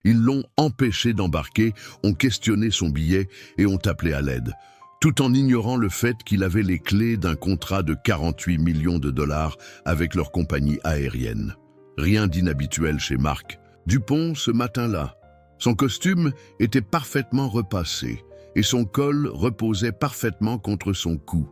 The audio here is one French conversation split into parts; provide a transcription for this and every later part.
Ils l'ont empêché d'embarquer, ont questionné son billet et ont appelé à l'aide, tout en ignorant le fait qu'il avait les clés d'un contrat de 48 millions de dollars avec leur compagnie aérienne. Rien d'inhabituel chez Marc. Dupont, ce matin-là, son costume était parfaitement repassé et son col reposait parfaitement contre son cou.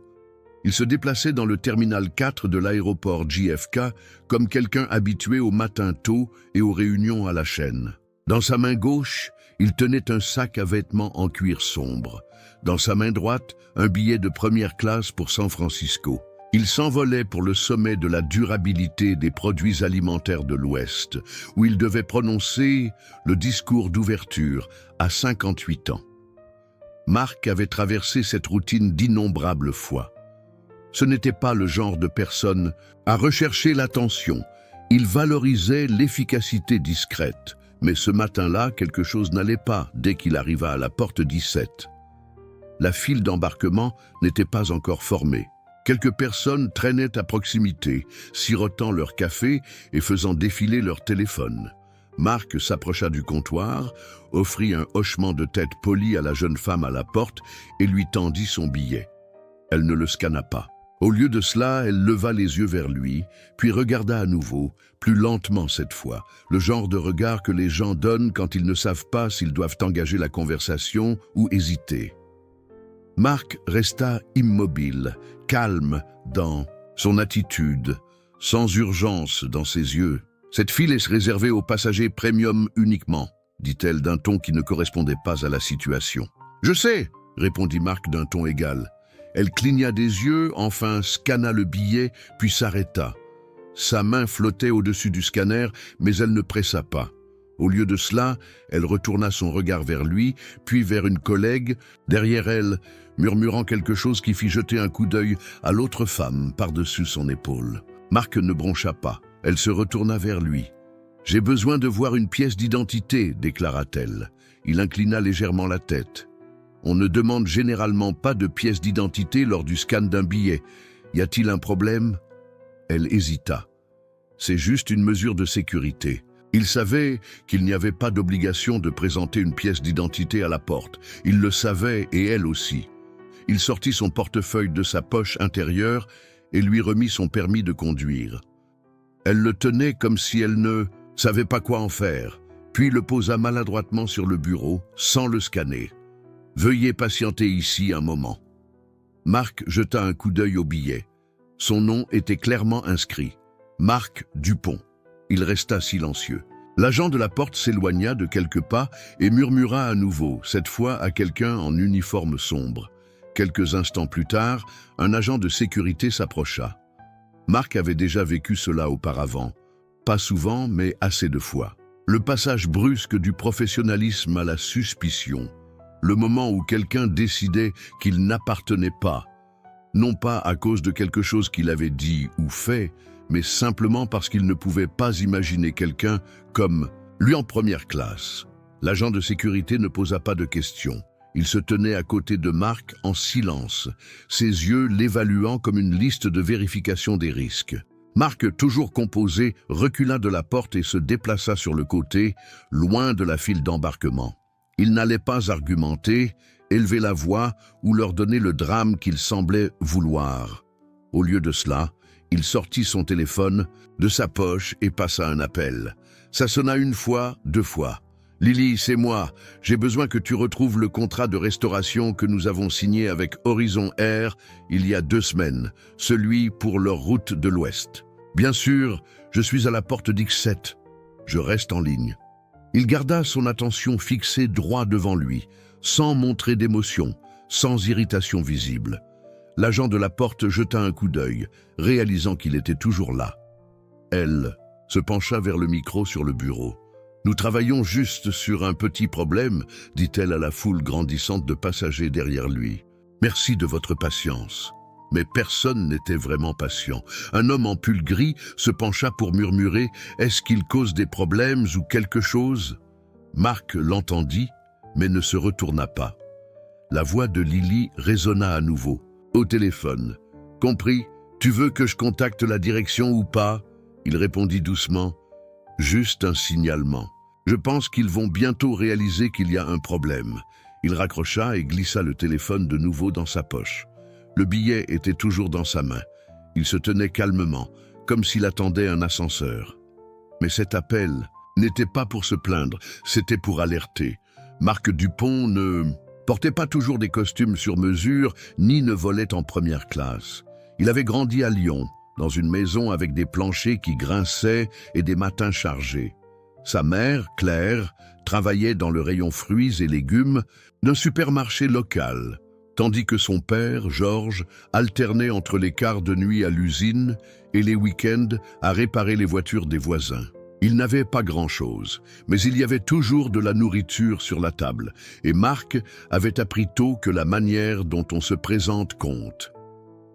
Il se déplaçait dans le terminal 4 de l'aéroport JFK comme quelqu'un habitué au matin tôt et aux réunions à la chaîne. Dans sa main gauche, il tenait un sac à vêtements en cuir sombre. Dans sa main droite, un billet de première classe pour San Francisco. Il s'envolait pour le sommet de la durabilité des produits alimentaires de l'Ouest, où il devait prononcer le discours d'ouverture à 58 ans. Marc avait traversé cette routine d'innombrables fois. Ce n'était pas le genre de personne à rechercher l'attention. Il valorisait l'efficacité discrète. Mais ce matin-là, quelque chose n'allait pas dès qu'il arriva à la porte 17. La file d'embarquement n'était pas encore formée. Quelques personnes traînaient à proximité, sirotant leur café et faisant défiler leur téléphone. Marc s'approcha du comptoir, offrit un hochement de tête poli à la jeune femme à la porte et lui tendit son billet. Elle ne le scanna pas. Au lieu de cela, elle leva les yeux vers lui, puis regarda à nouveau, plus lentement cette fois, le genre de regard que les gens donnent quand ils ne savent pas s'ils doivent engager la conversation ou hésiter. Marc resta immobile, calme dans son attitude, sans urgence dans ses yeux. « Cette file est réservée aux passagers premium uniquement », dit-elle d'un ton qui ne correspondait pas à la situation. « Je sais », répondit Marc d'un ton égal. Elle cligna des yeux, enfin scanna le billet, puis s'arrêta. Sa main flottait au-dessus du scanner, mais elle ne pressa pas. Au lieu de cela, elle retourna son regard vers lui, puis vers une collègue, derrière elle, murmurant quelque chose qui fit jeter un coup d'œil à l'autre femme par-dessus son épaule. Marc ne broncha pas. Elle se retourna vers lui. « J'ai besoin de voir une pièce d'identité », déclara-t-elle. Il inclina légèrement la tête. On ne demande généralement pas de pièce d'identité lors du scan d'un billet. Y a-t-il un problème? Elle hésita. C'est juste une mesure de sécurité. Il savait qu'il n'y avait pas d'obligation de présenter une pièce d'identité à la porte. Il le savait et elle aussi. Il sortit son portefeuille de sa poche intérieure et lui remit son permis de conduire. Elle le tenait comme si elle ne savait pas quoi en faire, puis le posa maladroitement sur le bureau, sans le scanner. « Veuillez patienter ici un moment. » Marc jeta un coup d'œil au billet. Son nom était clairement inscrit. Marc Dupont. Il resta silencieux. L'agent de la porte s'éloigna de quelques pas et murmura à nouveau, cette fois à quelqu'un en uniforme sombre. Quelques instants plus tard, un agent de sécurité s'approcha. Marc avait déjà vécu cela auparavant. Pas souvent, mais assez de fois. Le passage brusque du professionnalisme à la suspicion. Le moment où quelqu'un décidait qu'il n'appartenait pas. Non pas à cause de quelque chose qu'il avait dit ou fait, mais simplement parce qu'il ne pouvait pas imaginer quelqu'un comme lui en première classe. L'agent de sécurité ne posa pas de questions. Il se tenait à côté de Marc en silence, ses yeux l'évaluant comme une liste de vérification des risques. Marc, toujours composé, recula de la porte et se déplaça sur le côté, loin de la file d'embarquement. Il n'allait pas argumenter, élever la voix ou leur donner le drame qu'il semblait vouloir. Au lieu de cela, il sortit son téléphone de sa poche et passa un appel. Ça sonna une fois, deux fois. « Lily, c'est moi. J'ai besoin que tu retrouves le contrat de restauration que nous avons signé avec Horizon Air il y a 2 semaines, celui pour leur route de l'Ouest. Bien sûr, je suis à la porte d'X7. Je reste en ligne. » Il garda son attention fixée droit devant lui, sans montrer d'émotion, sans irritation visible. L'agent de la porte jeta un coup d'œil, réalisant qu'il était toujours là. Elle se pencha vers le micro sur le bureau. « Nous travaillons juste sur un petit problème, » dit-elle à la foule grandissante de passagers derrière lui. « Merci de votre patience. » Mais personne n'était vraiment patient. Un homme en pull gris se pencha pour murmurer « Est-ce qu'il cause des problèmes ou quelque chose ?» Marc l'entendit, mais ne se retourna pas. La voix de Lily résonna à nouveau. Au téléphone. « Compris, tu veux que je contacte la direction ou pas ?» Il répondit doucement. « Juste un signalement. » Je pense qu'ils vont bientôt réaliser qu'il y a un problème. » Il raccrocha et glissa le téléphone de nouveau dans sa poche. Le billet était toujours dans sa main. Il se tenait calmement, comme s'il attendait un ascenseur. Mais cet appel n'était pas pour se plaindre, c'était pour alerter. Marc Dupont ne portait pas toujours des costumes sur mesure, ni ne volait en première classe. Il avait grandi à Lyon, dans une maison avec des planchers qui grinçaient et des matins chargés. Sa mère, Claire, travaillait dans le rayon fruits et légumes d'un supermarché local, tandis que son père, Georges, alternait entre les quarts de nuit à l'usine et les week-ends à réparer les voitures des voisins. Il n'avait pas grand-chose, mais il y avait toujours de la nourriture sur la table, et Marc avait appris tôt que la manière dont on se présente compte.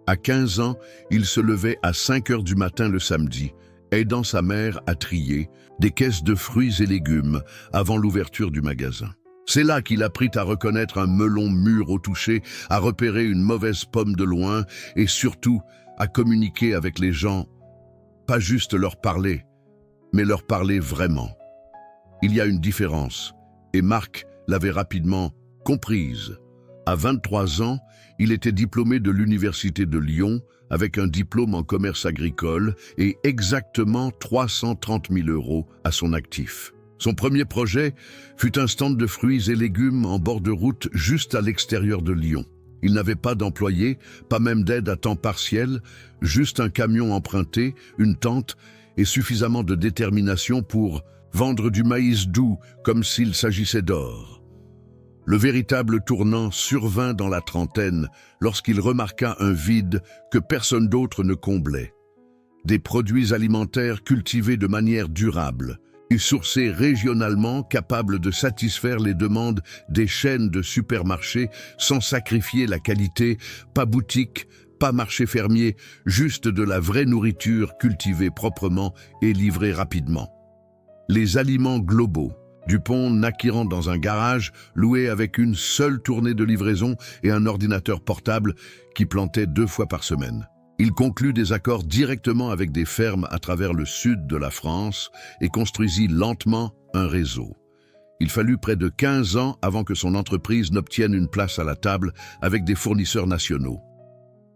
À 15 ans, il se levait à 5 heures du matin le samedi, aidant sa mère à trier des caisses de fruits et légumes avant l'ouverture du magasin. C'est là qu'il apprit à reconnaître un melon mûr au toucher, à repérer une mauvaise pomme de loin et surtout à communiquer avec les gens, pas juste leur parler, mais leur parler vraiment. Il y a une différence, et Marc l'avait rapidement comprise. À 23 ans, il était diplômé de l'Université de Lyon avec un diplôme en commerce agricole et exactement 330 000 € à son actif. Son premier projet fut un stand de fruits et légumes en bord de route juste à l'extérieur de Lyon. Il n'avait pas d'employés, pas même d'aide à temps partiel, juste un camion emprunté, une tente et suffisamment de détermination pour vendre du maïs doux comme s'il s'agissait d'or. Le véritable tournant survint dans la trentaine lorsqu'il remarqua un vide que personne d'autre ne comblait. Des produits alimentaires cultivés de manière durable et sourcés régionalement capables de satisfaire les demandes des chaînes de supermarchés sans sacrifier la qualité, pas boutique, pas marché fermier, juste de la vraie nourriture cultivée proprement et livrée rapidement. Les aliments globaux. Dupont naquirant dans un garage, loué avec une seule tournée de livraison et un ordinateur portable qui plantait 2 fois par semaine. Il conclut des accords directement avec des fermes à travers le sud de la France et construisit lentement un réseau. Il fallut près de 15 ans avant que son entreprise n'obtienne une place à la table avec des fournisseurs nationaux.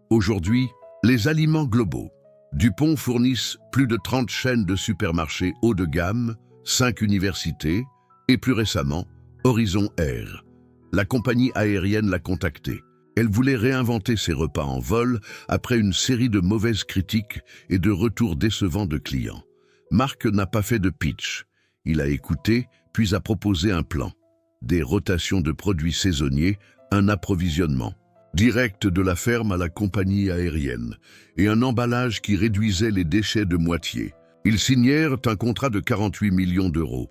Aujourd'hui, les aliments globaux. Dupont fournissent plus de 30 chaînes de supermarchés haut de gamme, 5 universités, et plus récemment, Horizon Air. La compagnie aérienne l'a contacté. Elle voulait réinventer ses repas en vol après une série de mauvaises critiques et de retours décevants de clients. Marc n'a pas fait de pitch. Il a écouté, puis a proposé un plan. Des rotations de produits saisonniers, un approvisionnement direct de la ferme à la compagnie aérienne et un emballage qui réduisait les déchets de moitié. Ils signèrent un contrat de 48 millions d'euros.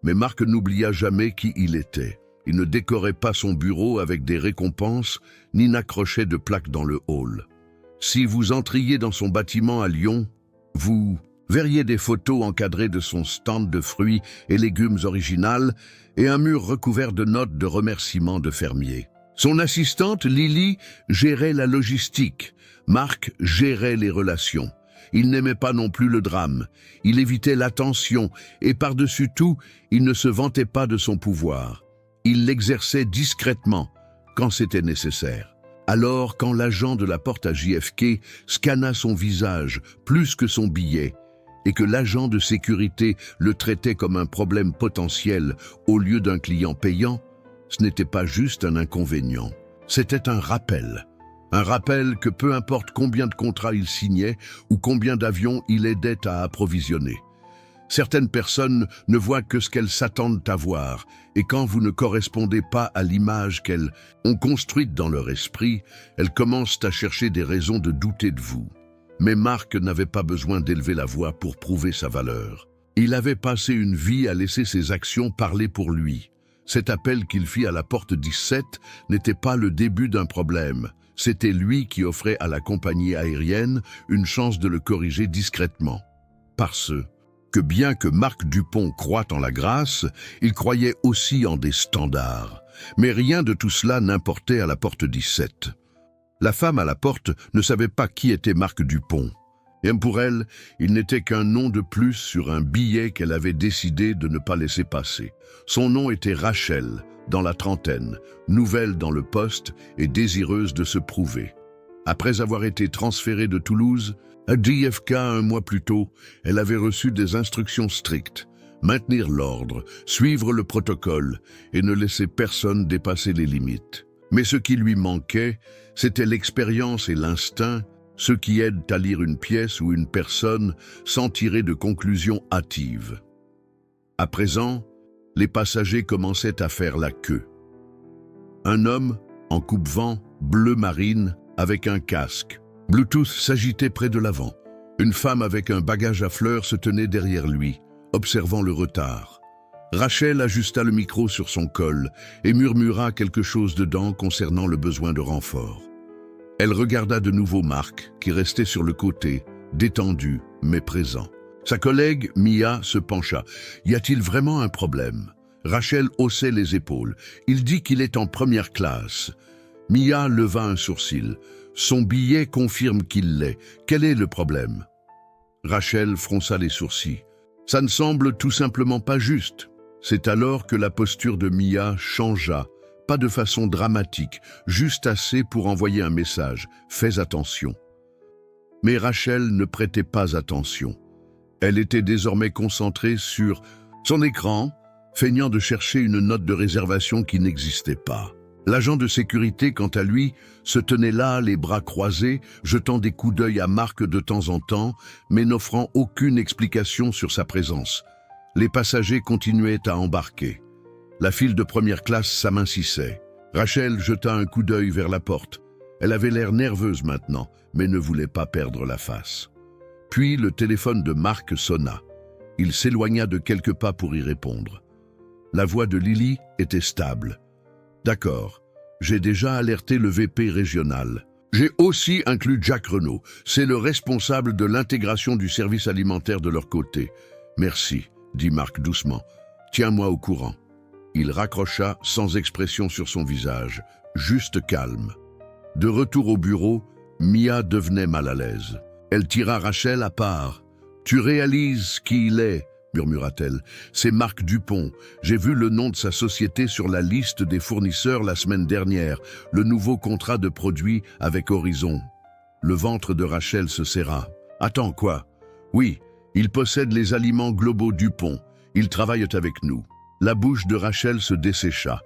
Mais Marc n'oublia jamais qui il était. Il ne décorait pas son bureau avec des récompenses, ni n'accrochait de plaques dans le hall. Si vous entriez dans son bâtiment à Lyon, vous verriez des photos encadrées de son stand de fruits et légumes original et un mur recouvert de notes de remerciements de fermiers. Son assistante, Lily, gérait la logistique. Marc gérait les relations. Il n'aimait pas non plus le drame. Il évitait l'attention et par-dessus tout, il ne se vantait pas de son pouvoir. Il l'exerçait discrètement quand c'était nécessaire. Alors, quand l'agent de la porte à JFK scanna son visage plus que son billet et que l'agent de sécurité le traitait comme un problème potentiel au lieu d'un client payant, ce n'était pas juste un inconvénient, c'était un rappel. Un rappel que peu importe combien de contrats il signait ou combien d'avions il aidait à approvisionner. Certaines personnes ne voient que ce qu'elles s'attendent à voir, et quand vous ne correspondez pas à l'image qu'elles ont construite dans leur esprit, elles commencent à chercher des raisons de douter de vous. Mais Marc n'avait pas besoin d'élever la voix pour prouver sa valeur. Il avait passé une vie à laisser ses actions parler pour lui. Cet appel qu'il fit à la porte 17 n'était pas le début d'un problème. C'était lui qui offrait à la compagnie aérienne une chance de le corriger discrètement. Parce que bien que Marc Dupont croit en la grâce, il croyait aussi en des standards. Mais rien de tout cela n'importait à la porte 17. La femme à la porte ne savait pas qui était Marc Dupont. Et pour elle, il n'était qu'un nom de plus sur un billet qu'elle avait décidé de ne pas laisser passer. Son nom était Rachel, dans la trentaine, nouvelle dans le poste et désireuse de se prouver. Après avoir été transférée de Toulouse à JFK un mois plus tôt, elle avait reçu des instructions strictes: maintenir l'ordre, suivre le protocole et ne laisser personne dépasser les limites. Mais ce qui lui manquait, c'était l'expérience et l'instinct, ceux qui aident à lire une pièce ou une personne sans tirer de conclusions hâtives. À présent, les passagers commençaient à faire la queue. Un homme, en coupe-vent, bleu marine, avec un casque Bluetooth, s'agitait près de l'avant. Une femme avec un bagage à fleurs se tenait derrière lui, observant le retard. Rachel ajusta le micro sur son col et murmura quelque chose dedans concernant le besoin de renfort. Elle regarda de nouveau Marc, qui restait sur le côté, détendu, mais présent. Sa collègue, Mia, se pencha. « Y a-t-il vraiment un problème ?» Rachel haussait les épaules. « Il dit qu'il est en première classe. » Mia leva un sourcil. « Son billet confirme qu'il l'est. Quel est le problème ?» Rachel fronça les sourcils. « Ça ne semble tout simplement pas juste. » C'est alors que la posture de Mia changea, pas de façon dramatique, juste assez pour envoyer un message. « Fais attention. » Mais Rachel ne prêtait pas attention. Elle était désormais concentrée sur son écran, feignant de chercher une note de réservation qui n'existait pas. L'agent de sécurité, quant à lui, se tenait là, les bras croisés, jetant des coups d'œil à Marc de temps en temps, mais n'offrant aucune explication sur sa présence. Les passagers continuaient à embarquer. La file de première classe s'amincissait. Rachel jeta un coup d'œil vers la porte. Elle avait l'air nerveuse maintenant, mais ne voulait pas perdre la face. Puis le téléphone de Marc sonna. Il s'éloigna de quelques pas pour y répondre. La voix de Lily était stable. « D'accord, j'ai déjà alerté le VP régional. J'ai aussi inclus Jack Renault. C'est le responsable de l'intégration du service alimentaire de leur côté. Merci, dit Marc doucement. Tiens-moi au courant. » Il raccrocha sans expression sur son visage, juste calme. De retour au bureau, Mia devenait mal à l'aise. Elle tira Rachel à part. « Tu réalises qui il est ?» murmura-t-elle. « C'est Marc Dupont. J'ai vu le nom de sa société sur la liste des fournisseurs la semaine dernière, le nouveau contrat de produit avec Horizon. » Le ventre de Rachel se serra. « Attends, quoi ? Oui, il possède les aliments globaux Dupont. Ils travaillent avec nous. » La bouche de Rachel se dessécha.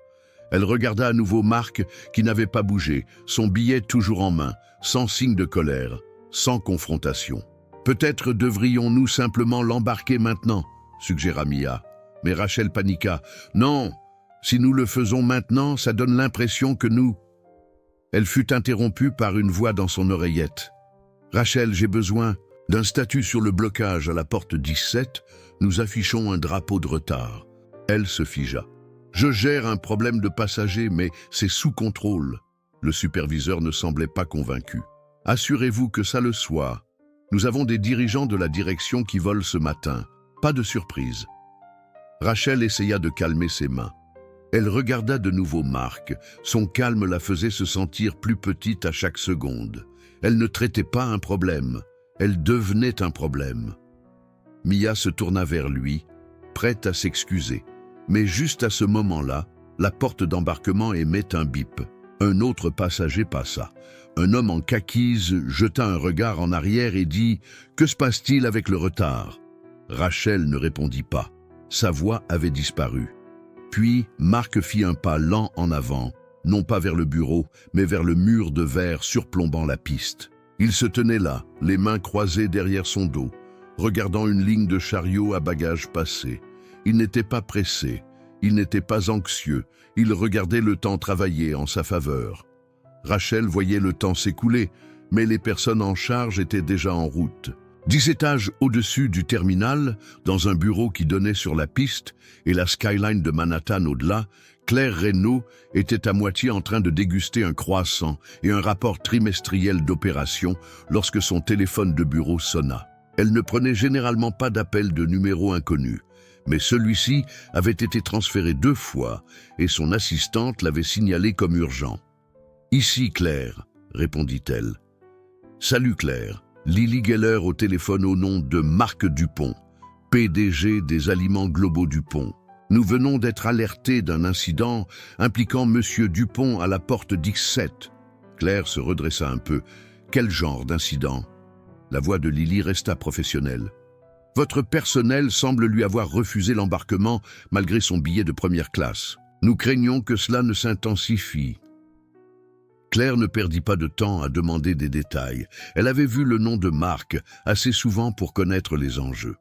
Elle regarda à nouveau Marc, qui n'avait pas bougé, son billet toujours en main, sans signe de colère, sans confrontation. « Peut-être devrions-nous simplement l'embarquer maintenant ?» suggéra Mia. Mais Rachel paniqua. « Non, si nous le faisons maintenant, ça donne l'impression que nous... » Elle fut interrompue par une voix dans son oreillette. « Rachel, j'ai besoin d'un statut sur le blocage à la porte 17. Nous affichons un drapeau de retard. » Elle se figea. « Je gère un problème de passagers, mais c'est sous contrôle. » Le superviseur ne semblait pas convaincu. « Assurez-vous que ça le soit. Nous avons des dirigeants de la direction qui volent ce matin. Pas de surprise. » Rachel essaya de calmer ses mains. Elle regarda de nouveau Marc. Son calme la faisait se sentir plus petite à chaque seconde. Elle ne traitait pas un problème. Elle devenait un problème. Mia se tourna vers lui, prête à s'excuser. Mais juste à ce moment-là, la porte d'embarquement émet un bip. Un autre passager passa. Un homme en kakis jeta un regard en arrière et dit « Que se passe-t-il avec le retard ?» Rachel ne répondit pas. Sa voix avait disparu. Puis Marc fit un pas lent en avant, non pas vers le bureau, mais vers le mur de verre surplombant la piste. Il se tenait là, les mains croisées derrière son dos, regardant une ligne de chariots à bagages passés. Il n'était pas pressé, il n'était pas anxieux, il regardait le temps travailler en sa faveur. Rachel voyait le temps s'écouler, mais les personnes en charge étaient déjà en route. 10 étages au-dessus du terminal, dans un bureau qui donnait sur la piste et la skyline de Manhattan au-delà, Claire Reynaud était à moitié en train de déguster un croissant et un rapport trimestriel d'opération lorsque son téléphone de bureau sonna. Elle ne prenait généralement pas d'appel de numéro inconnu, mais celui-ci avait été transféré 2 fois et son assistante l'avait signalé comme urgent. « Ici, Claire, » répondit-elle. « Salut, Claire. Lily Geller au téléphone au nom de Marc Dupont, PDG des Aliments Globaux Dupont. Nous venons d'être alertés d'un incident impliquant Monsieur Dupont à la porte d'X7. Claire se redressa un peu. Quel genre d'incident? La voix de Lily resta professionnelle. Votre personnel semble lui avoir refusé l'embarquement malgré son billet de première classe. Nous craignons que cela ne s'intensifie. Claire ne perdit pas de temps à demander des détails. Elle avait vu le nom de Marc assez souvent pour connaître les enjeux.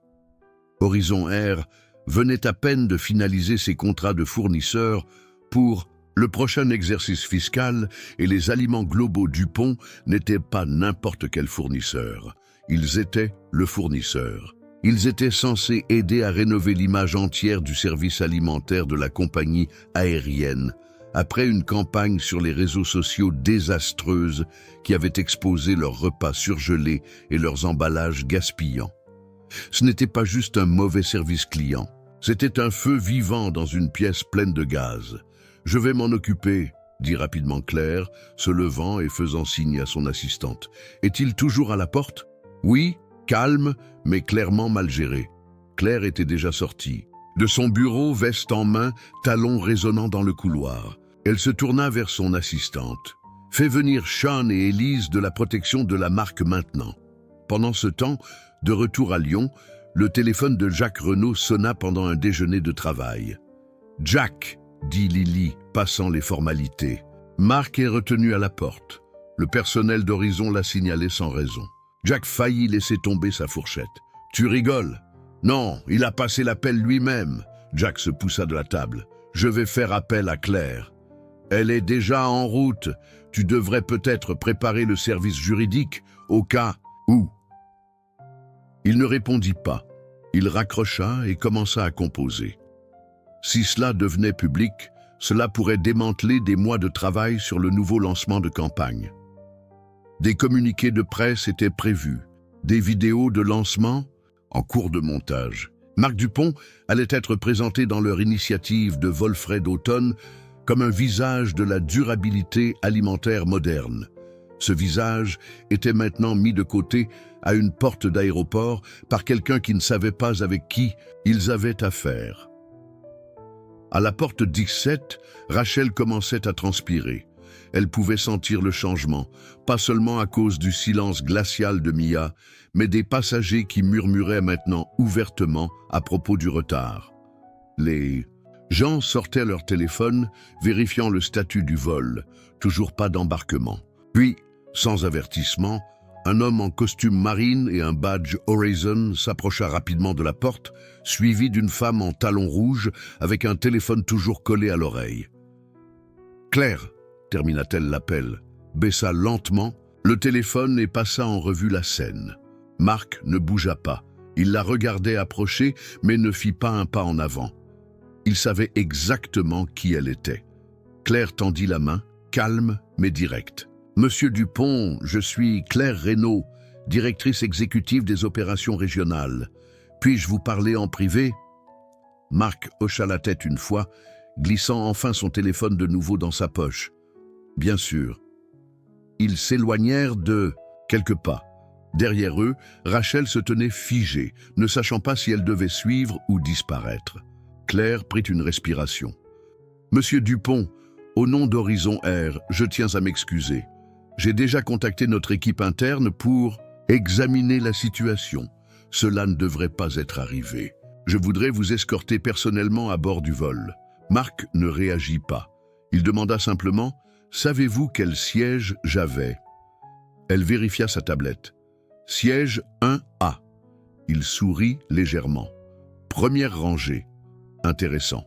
Horizon Air venait à peine de finaliser ses contrats de fournisseurs pour le prochain exercice fiscal et les Aliments Globaux Dupont n'étaient pas n'importe quel fournisseur. Ils étaient le fournisseur. Ils étaient censés aider à rénover l'image entière du service alimentaire de la compagnie aérienne après une campagne sur les réseaux sociaux désastreuse qui avait exposé leurs repas surgelés et leurs emballages gaspillants. Ce n'était pas juste un mauvais service client, c'était un feu vivant dans une pièce pleine de gaz. « Je vais m'en occuper », dit rapidement Claire, se levant et faisant signe à son assistante. « Est-il toujours à la porte ?»« Oui, calme, mais clairement mal géré. » Claire était déjà sortie. De son bureau, veste en main, talons résonnant dans le couloir. Elle se tourna vers son assistante. « Fais venir Sean et Élise de la protection de la marque maintenant. » Pendant ce temps, de retour à Lyon, le téléphone de Jacques Renaud sonna pendant un déjeuner de travail. « Jack !» dit Lily, passant les formalités. Marc est retenu à la porte. Le personnel d'Horizon l'a signalé sans raison. Jack faillit laisser tomber sa fourchette. « Tu rigoles ?»« Non, il a passé l'appel lui-même. » Jack se poussa de la table. « Je vais faire appel à Claire. » « Elle est déjà en route. Tu devrais peut-être préparer le service juridique au cas où. » Il ne répondit pas. Il raccrocha et commença à composer. Si cela devenait public, cela pourrait démanteler des mois de travail sur le nouveau lancement de campagne. Des communiqués de presse étaient prévus, des vidéos de lancement en cours de montage. Marc Dupont allait être présenté dans leur initiative de Volfray d'automne comme un visage de la durabilité alimentaire moderne. Ce visage était maintenant mis de côté à une porte d'aéroport par quelqu'un qui ne savait pas avec qui ils avaient affaire. À la porte d'X7, Rachel commençait à transpirer. Elle pouvait sentir le changement, pas seulement à cause du silence glacial de Mia, mais des passagers qui murmuraient maintenant ouvertement à propos du retard. Les gens sortaient leur téléphone, vérifiant le statut du vol, toujours pas d'embarquement. Puis, sans avertissement, un homme en costume marine et un badge Horizon s'approcha rapidement de la porte, suivi d'une femme en talons rouges avec un téléphone toujours collé à l'oreille. « Claire !» termina-t-elle l'appel, baissa lentement le téléphone et passa en revue la scène. Marc ne bougea pas. Il la regardait approcher, mais ne fit pas un pas en avant. Il savait exactement qui elle était. Claire tendit la main, calme mais directe. « Monsieur Dupont, je suis Claire Reynaud, directrice exécutive des opérations régionales. Puis-je vous parler en privé ?» Marc hocha la tête une fois, glissant enfin son téléphone de nouveau dans sa poche. « Bien sûr. » Ils s'éloignèrent de quelques pas. Derrière eux, Rachel se tenait figée, ne sachant pas si elle devait suivre ou disparaître. Claire prit une respiration. « Monsieur Dupont, au nom d'Horizon Air, je tiens à m'excuser. J'ai déjà contacté notre équipe interne pour examiner la situation. Cela ne devrait pas être arrivé. Je voudrais vous escorter personnellement à bord du vol. » Marc ne réagit pas. Il demanda simplement « Savez-vous quel siège j'avais ?» Elle vérifia sa tablette. « Siège 1A. » Il sourit légèrement. « Première rangée. Intéressant.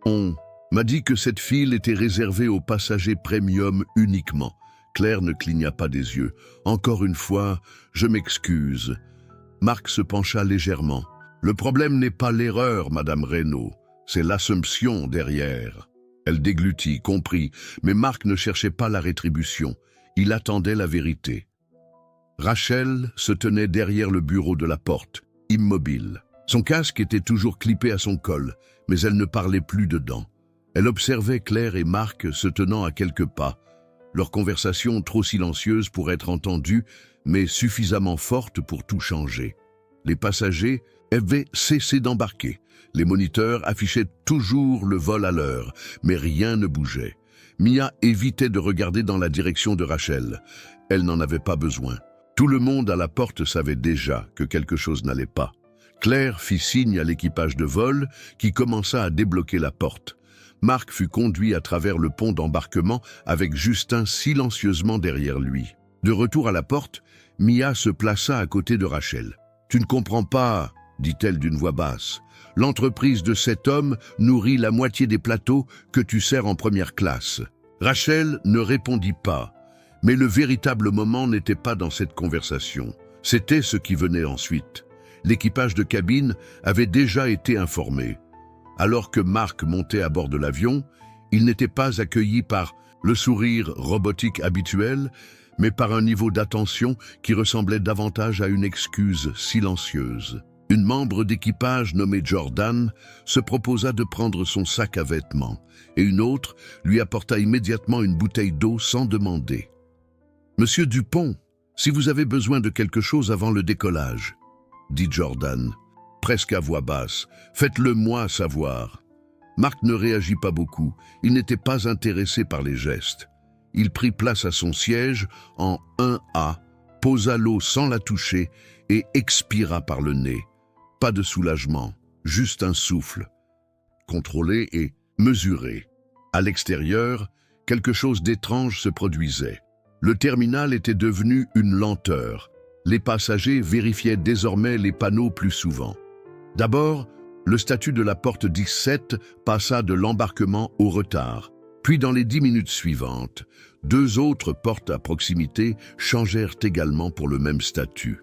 On m'a dit que cette file était réservée aux passagers premium uniquement. » Claire ne cligna pas des yeux. « Encore une fois, je m'excuse. » Marc se pencha légèrement. « Le problème n'est pas l'erreur, Madame Reynaud. C'est l'assumption derrière. » Elle déglutit, comprit, mais Marc ne cherchait pas la rétribution. Il attendait la vérité. Rachel se tenait derrière le bureau de la porte, immobile. Son casque était toujours clippé à son col, mais elle ne parlait plus dedans. Elle observait Claire et Marc se tenant à quelques pas, leur conversation trop silencieuse pour être entendue, mais suffisamment forte pour tout changer. Les passagers avaient cessé d'embarquer. Les moniteurs affichaient toujours le vol à l'heure, mais rien ne bougeait. Mia évitait de regarder dans la direction de Rachel. Elle n'en avait pas besoin. Tout le monde à la porte savait déjà que quelque chose n'allait pas. Claire fit signe à l'équipage de vol qui commença à débloquer la porte. Marc fut conduit à travers le pont d'embarquement avec Justin silencieusement derrière lui. De retour à la porte, Mia se plaça à côté de Rachel. « Tu ne comprends pas », dit-elle d'une voix basse. « L'entreprise de cet homme nourrit la moitié des plateaux que tu sers en première classe. » Rachel ne répondit pas, mais le véritable moment n'était pas dans cette conversation. C'était ce qui venait ensuite. L'équipage de cabine avait déjà été informé. Alors que Marc montait à bord de l'avion, il n'était pas accueilli par le sourire robotique habituel, mais par un niveau d'attention qui ressemblait davantage à une excuse silencieuse. Une membre d'équipage nommée Jordan se proposa de prendre son sac à vêtements, et une autre lui apporta immédiatement une bouteille d'eau sans demander. « Monsieur Dupont, si vous avez besoin de quelque chose avant le décollage, » dit Jordan, presque à voix basse, « faites-le moi savoir. » Marc ne réagit pas beaucoup, il n'était pas intéressé par les gestes. Il prit place à son siège en 1A, posa l'eau sans la toucher et expira par le nez. Pas de soulagement, juste un souffle. Contrôlé et mesuré. À l'extérieur, quelque chose d'étrange se produisait. Le terminal était devenu une lenteur. Les passagers vérifiaient désormais les panneaux plus souvent. D'abord, le statut de la porte 17 passa de l'embarquement au retard. Puis dans les 10 minutes suivantes, 2 autres portes à proximité changèrent également pour le même statut.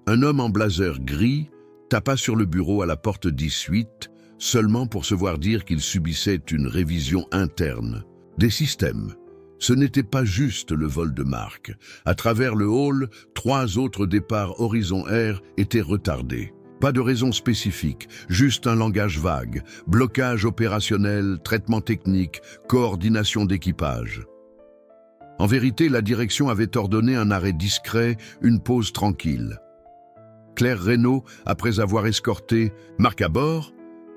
Un homme en blazer gris tapa sur le bureau à la porte 18, seulement pour se voir dire qu'il subissait une révision interne. Des systèmes. Ce n'était pas juste le vol de Marc. À travers le hall, 3 autres départs Horizon Air étaient retardés. Pas de raison spécifique, juste un langage vague, blocage opérationnel, traitement technique, coordination d'équipage. En vérité, la direction avait ordonné un arrêt discret, une pause tranquille. Claire Reynaud, après avoir escorté Marc à bord,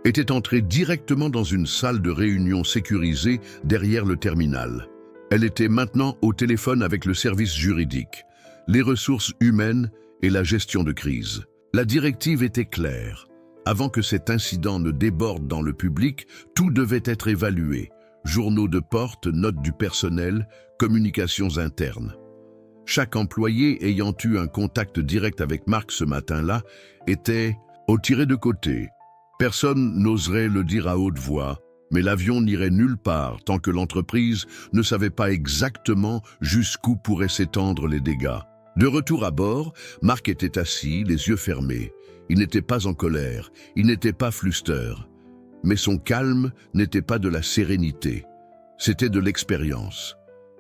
était entrée directement dans une salle de réunion sécurisée derrière le terminal. Elle était maintenant au téléphone avec le service juridique, les ressources humaines et la gestion de crise. La directive était claire. Avant que cet incident ne déborde dans le public, tout devait être évalué. Journaux de porte, notes du personnel, communications internes. Chaque employé ayant eu un contact direct avec Marc ce matin-là était tiré de côté. Personne n'oserait le dire à haute voix, mais l'avion n'irait nulle part tant que l'entreprise ne savait pas exactement jusqu'où pourraient s'étendre les dégâts. De retour à bord, Marc était assis, les yeux fermés. Il n'était pas en colère, il n'était pas fluster. Mais son calme n'était pas de la sérénité, c'était de l'expérience.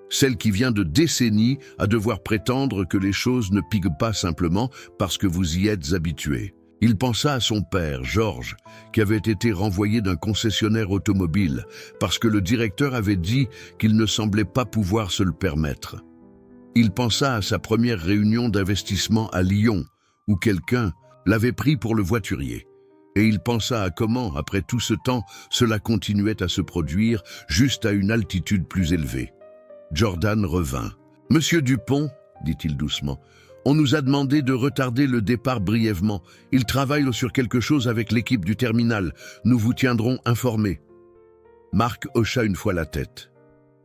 Celle qui vient de décennies à devoir prétendre que les choses ne piquent pas simplement parce que vous y êtes habitué. Il pensa à son père, Georges, qui avait été renvoyé d'un concessionnaire automobile parce que le directeur avait dit qu'il ne semblait pas pouvoir se le permettre. Il pensa à sa première réunion d'investissement à Lyon, où quelqu'un l'avait pris pour le voiturier. Et il pensa à comment, après tout ce temps, cela continuait à se produire juste à une altitude plus élevée. Jordan revint. « Monsieur Dupont, dit-il doucement, on nous a demandé de retarder le départ brièvement. Il travaille sur quelque chose avec l'équipe du terminal. Nous vous tiendrons informés. » Marc hocha une fois la tête.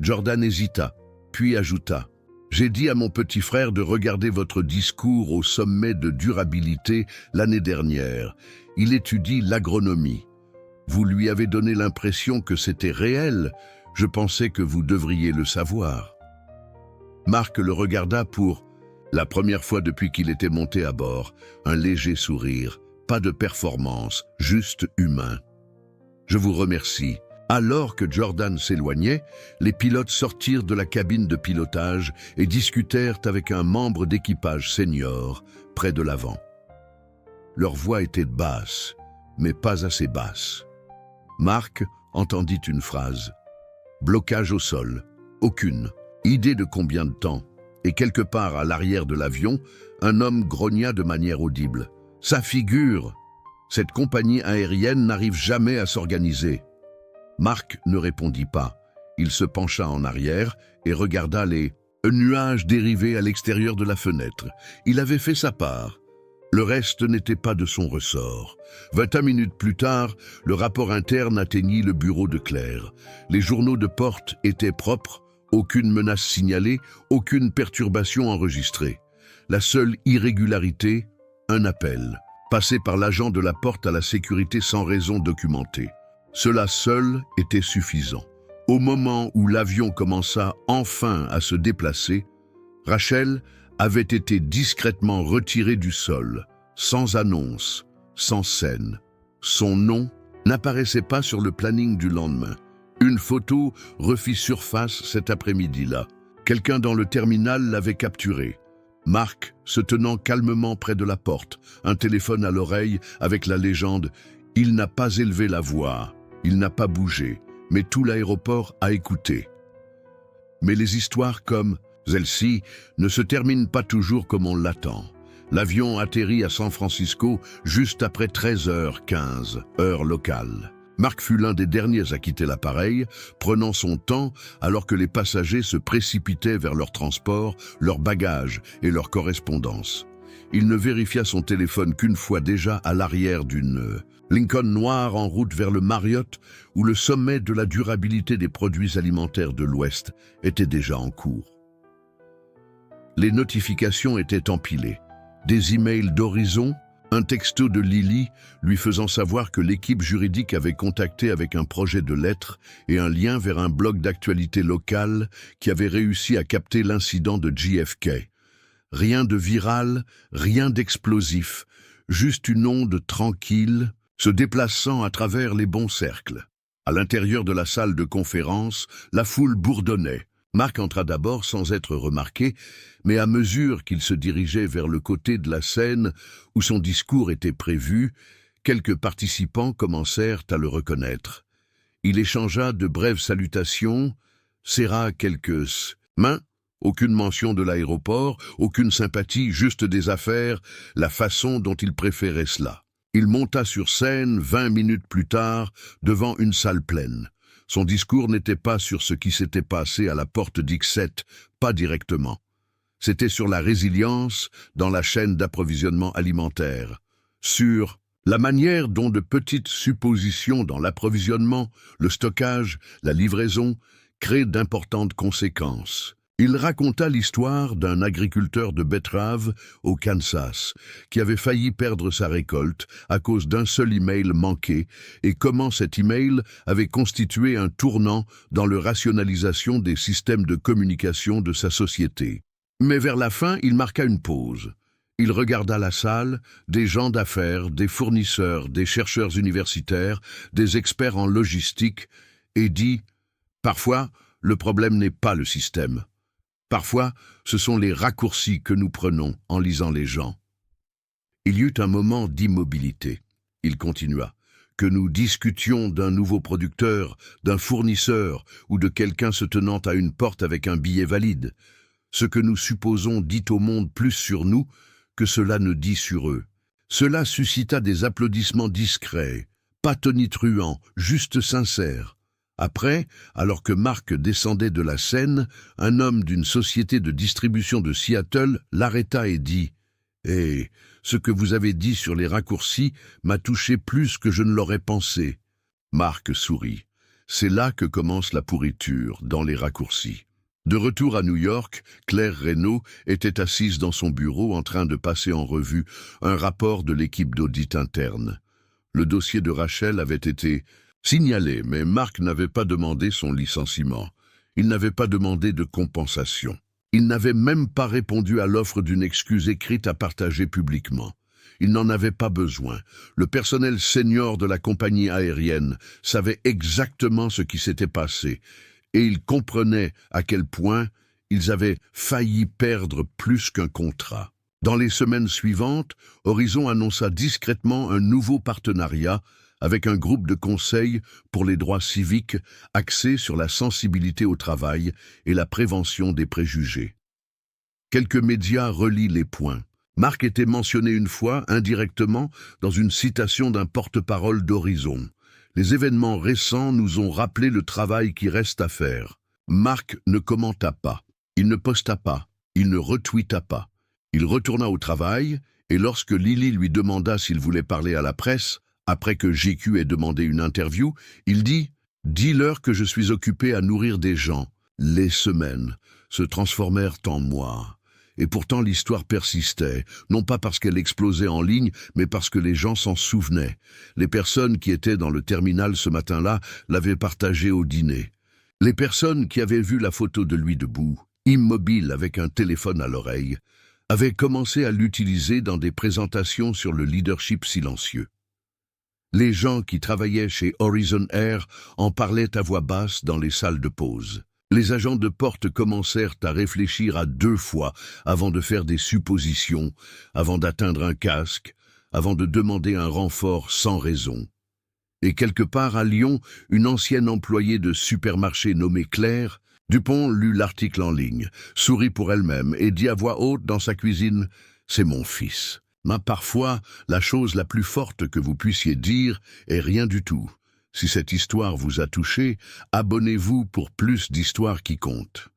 Jordan hésita, puis ajouta. J'ai dit à mon petit frère de regarder votre discours au sommet de durabilité l'année dernière. Il étudie l'agronomie. Vous lui avez donné l'impression que c'était réel. Je pensais que vous devriez le savoir. Marc le regarda pour la première fois depuis qu'il était monté à bord. Un léger sourire, pas de performance, juste humain. Je vous remercie. Alors que Jordan s'éloignait, les pilotes sortirent de la cabine de pilotage et discutèrent avec un membre d'équipage senior près de l'avant. Leur voix était basse, mais pas assez basse. Marc entendit une phrase. Blocage au sol. Aucune. Idée de combien de temps? Et quelque part à l'arrière de l'avion, un homme grogna de manière audible. « Ça figure! Cette compagnie aérienne n'arrive jamais à s'organiser. » Marc ne répondit pas. Il se pencha en arrière et regarda les nuages dérivés à l'extérieur de la fenêtre. Il avait fait sa part. Le reste n'était pas de son ressort. 21 minutes plus tard, le rapport interne atteignit le bureau de Claire. Les journaux de Porte étaient propres, aucune menace signalée, aucune perturbation enregistrée. La seule irrégularité, un appel, passé par l'agent de la Porte à la sécurité sans raison documentée. Cela seul était suffisant. Au moment où l'avion commença enfin à se déplacer, Rachel avait été discrètement retirée du sol, sans annonce, sans scène. Son nom n'apparaissait pas sur le planning du lendemain. Une photo refit surface cet après-midi-là. Quelqu'un dans le terminal l'avait capturée. Marc, se tenant calmement près de la porte, un téléphone à l'oreille avec la légende « Il n'a pas élevé la voix, il n'a pas bougé, mais tout l'aéroport a écouté. » Mais les histoires comme celle-ci ne se terminent pas toujours comme on l'attend. L'avion atterrit à San Francisco juste après 13h15, heure locale. Marc fut l'un des derniers à quitter l'appareil, prenant son temps alors que les passagers se précipitaient vers leur transport, leurs bagages et leur correspondance. Il ne vérifia son téléphone qu'une fois déjà à l'arrière d'une Lincoln noire en route vers le Marriott, où le sommet de la durabilité des produits alimentaires de l'Ouest était déjà en cours. Les notifications étaient empilées. Des emails d'Horizon, un texto de Lily lui faisant savoir que l'équipe juridique avait contacté avec un projet de lettre et un lien vers un blog d'actualité locale qui avait réussi à capter l'incident de JFK. Rien de viral, rien d'explosif, juste une onde tranquille se déplaçant à travers les bons cercles. À l'intérieur de la salle de conférence, la foule bourdonnait. Marc entra d'abord sans être remarqué, mais à mesure qu'il se dirigeait vers le côté de la scène où son discours était prévu, quelques participants commencèrent à le reconnaître. Il échangea de brèves salutations, serra quelques mains, aucune mention de l'aéroport, aucune sympathie, juste des affaires, la façon dont il préférait cela. Il monta sur scène 20 minutes plus tard, devant une salle pleine. Son discours n'était pas sur ce qui s'était passé à la porte d'X7, pas directement. C'était sur la résilience dans la chaîne d'approvisionnement alimentaire, sur la manière dont de petites suppositions dans l'approvisionnement, le stockage, la livraison, créent d'importantes conséquences. Il raconta l'histoire d'un agriculteur de betteraves au Kansas qui avait failli perdre sa récolte à cause d'un seul email manqué et comment cet email avait constitué un tournant dans la rationalisation des systèmes de communication de sa société. Mais vers la fin, il marqua une pause. Il regarda la salle, des gens d'affaires, des fournisseurs, des chercheurs universitaires, des experts en logistique, et dit « Parfois, le problème n'est pas le système. Parfois, ce sont les raccourcis que nous prenons en lisant les gens. » Il y eut un moment d'immobilité. Il continua. Que nous discutions d'un nouveau producteur, d'un fournisseur ou de quelqu'un se tenant à une porte avec un billet valide. Ce que nous supposons dit au monde plus sur nous que cela ne dit sur eux. Cela suscita des applaudissements discrets, pas tonitruants, juste sincères. Après, alors que Marc descendait de la scène, un homme d'une société de distribution de Seattle l'arrêta et dit « Eh, ce que vous avez dit sur les raccourcis m'a touché plus que je ne l'aurais pensé. » Marc sourit. C'est là que commence la pourriture, dans les raccourcis. De retour à New York, Claire Reynaud était assise dans son bureau en train de passer en revue un rapport de l'équipe d'audit interne. Le dossier de Rachel avait été signalé, mais Marc n'avait pas demandé son licenciement. Il n'avait pas demandé de compensation. Il n'avait même pas répondu à l'offre d'une excuse écrite à partager publiquement. Il n'en avait pas besoin. Le personnel senior de la compagnie aérienne savait exactement ce qui s'était passé, et il comprenait à quel point ils avaient failli perdre plus qu'un contrat. Dans les semaines suivantes, Horizon annonça discrètement un nouveau partenariat avec un groupe de conseil pour les droits civiques axé sur la sensibilité au travail et la prévention des préjugés. Quelques médias relient les points. Marc était mentionné une fois, indirectement, dans une citation d'un porte-parole d'Horizon. Les événements récents nous ont rappelé le travail qui reste à faire. Marc ne commenta pas, il ne posta pas, il ne retweeta pas. Il retourna au travail, et lorsque Lily lui demanda s'il voulait parler à la presse, après que JQ ait demandé une interview, il dit « Dis-leur que je suis occupé à nourrir des gens ». Les semaines se transformèrent en mois. Et pourtant l'histoire persistait, non pas parce qu'elle explosait en ligne, mais parce que les gens s'en souvenaient. Les personnes qui étaient dans le terminal ce matin-là l'avaient partagé au dîner. Les personnes qui avaient vu la photo de lui debout, immobile avec un téléphone à l'oreille, avaient commencé à l'utiliser dans des présentations sur le leadership silencieux. Les gens qui travaillaient chez Horizon Air en parlaient à voix basse dans les salles de pause. Les agents de porte commencèrent à réfléchir à 2 fois avant de faire des suppositions, avant d'atteindre un casque, avant de demander un renfort sans raison. Et quelque part à Lyon, une ancienne employée de supermarché nommée Claire, Dupont lut l'article en ligne, sourit pour elle-même et dit à voix haute dans sa cuisine « C'est mon fils ». Mais parfois, la chose la plus forte que vous puissiez dire est rien du tout. Si cette histoire vous a touché, abonnez-vous pour plus d'histoires qui comptent.